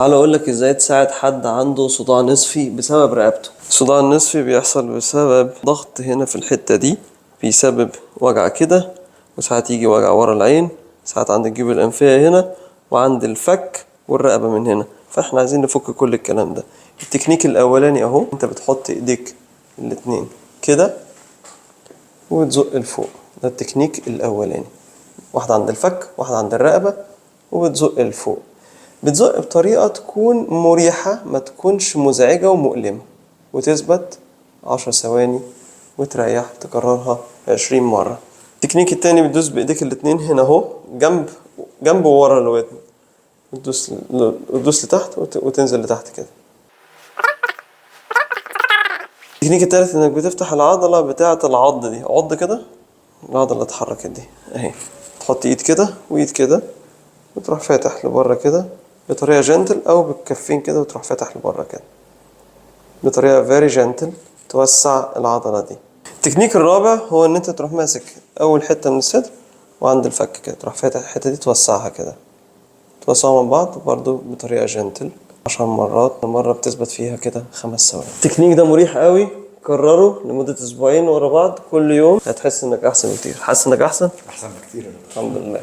تعال اقول لك ازاي تساعد حد عنده صداع نصفي بسبب رقبته. الصداع النصفي بيحصل بسبب ضغط هنا في الحتة دي، بيسبب وجع كده، وساعات يجي وجع ورا العين، ساعات عند الجيوب الأنفية هنا، وعند الفك والرقبة من هنا. فاحنا عايزين نفك كل الكلام ده. التكنيك الأولاني اهو، انت بتحط ايديك الاتنين كده وتزق لفوق. ده التكنيك الأولاني، واحدة عند الفك واحدة عند الرقبة، وبتزق لفوق. بتزق بطريقة تكون مريحة، ما تكونش مزعجة ومؤلمة، وتثبت 10 ثواني وتريح. تكررها 20 مرة. التكنيك التاني بتدوس بإيديك الاتنين هنا اهو، جنب وورا الودن، وتدوس لتحت وتنزل لتحت كده. التكنيك التالت انك بتفتح العضلة بتاعة العض دي، عض كده العضلة اتحركت دي اهي. تحط ايد كده وايد كده وتروح فاتح لبره كده بطريقة جنتل، او بالكفين كده وتروح فاتح لبره كده بطريقة فيري جنتل، توسع العضلة دي. التكنيك الرابع هو ان انت تروح ماسك اول حتة من الصدر وعند الفك كده، تروح فاتح الحتة دي توسعها كده، توسعهم من بعض برضو بطريقة جنتل 10 مرات. المرة بتثبت فيها كده 5 ثواني. التكنيك ده مريح قوي، كرره لمدة اسبوعين ورا بعض كل يوم، هتحس انك احسن بكتير. حاسس انك احسن احسن بكتير. الحمد لله.